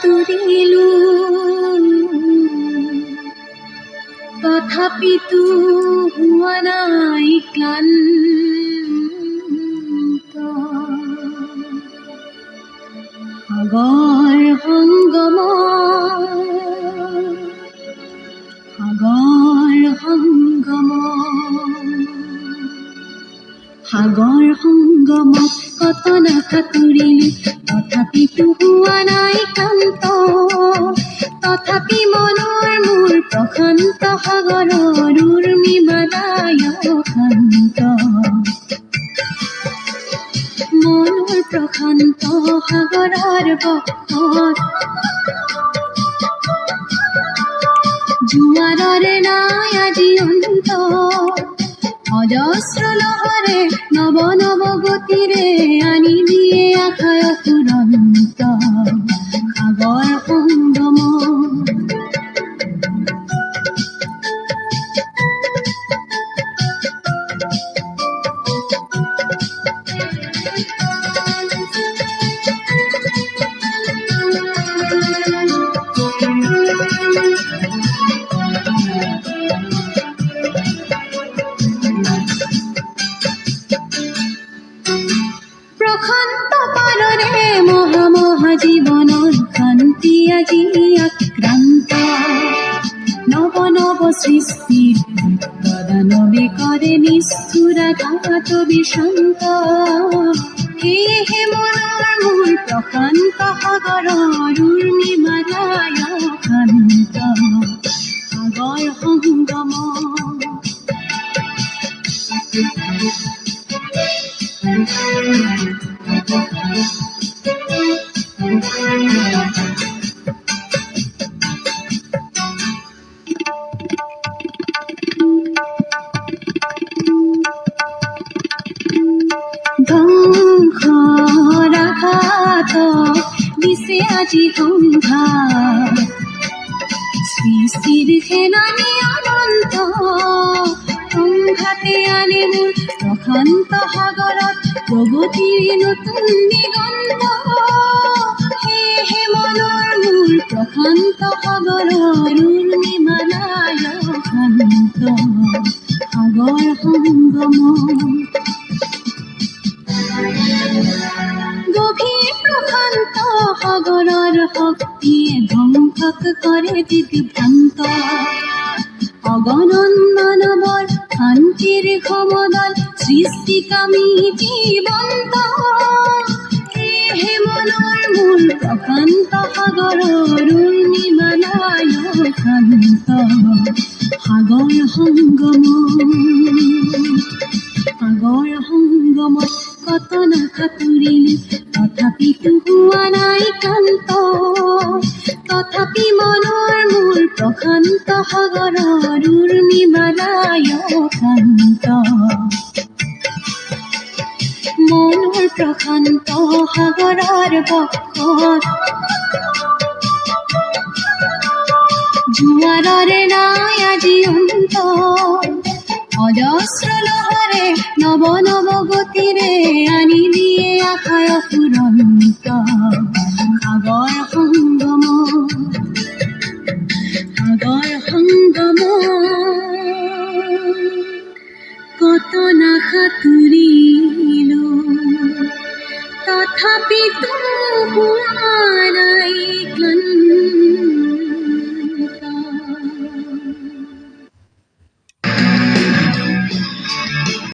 সাঁতুৰিলো তথাপিতো হোৱা নাই ক্লান্ত। সাগৰ সংগম সাগৰ সংগম সাগৰ সংগম কত নাসাঁতুৰিলো তথাপিতো হোৱা নাই ক্লান্ত। তথাপি মনৰ মোৰ প্ৰশান্ত সাগৰৰ উৰ্মিমালায় শান্ত। মনৰ প্ৰশান্ত সাগৰৰ বক্ষত জোৱাৰৰ নাই আজি অন্ত। অজস্ৰ লহৰে নৱ নৱ গতিৰে আনি দিয়ে আশায় ফুৰন্ত। সাগৰ সংগম প্ৰশান্ত পাৰৰে মহা মহা জীৱনৰ শান্তি আজি আক্ৰান্ত। নৱ নৱ সৃষ্টিৰ দানৱে কৰে নিষ্ঠুৰাঘাত বিশান্ত। সেয়েহে মনৰ মোৰ প্ৰশান্ত সাগৰৰ উৰ্মিমালায় শান্ত। সাগৰ সংগম ধ্বংসৰ আঘাত দিছে আজি সংঘাত। সৃষ্টিৰ সেনানী অনন্ত সংঘাতে আনে মোৰ প্ৰশান্ত সাগৰত প্ৰগতিৰ নতুন দিগন্ত। সেয়েহে মনৰ মোৰ প্ৰশান্ত সাগৰৰ উৰ্মিমালায় শান্ত। সাগৰ সংগম গভীৰ প্ৰশান্ত সাগৰৰ শক্তিয়ে ধ্বংসক কৰে দিগভ্ৰান্ত। অগণন মানৱৰ শান্তিৰ সমদল সৃষ্টিকামী জীৱন্ত। সেয়েহে মনৰ মোৰ প্ৰশান্ত সাগৰৰ উৰ্মিমালায় শান্ত। সাগৰ সংগম সাগৰ সংগমত কত নাসাঁতুৰিলো তথাপিতো হোৱা নাই ক্লান্ত। তথাপি মনৰ মোৰ প্ৰশান্ত সাগৰৰ উৰ্মিমালায় শান্ত। মনৰ প্ৰশান্ত সাগৰৰ বক্ষত জোৱাৰৰ নাই আজি অন্ত। অজস্ৰ লহৰে নৱ নৱ গতিৰে আনি দিয়ে আশায় ফুৰন্ত। সাগৰ সংগম সাগৰ সংগম কত নাসাঁতুৰিলো তথাপিতো হোৱা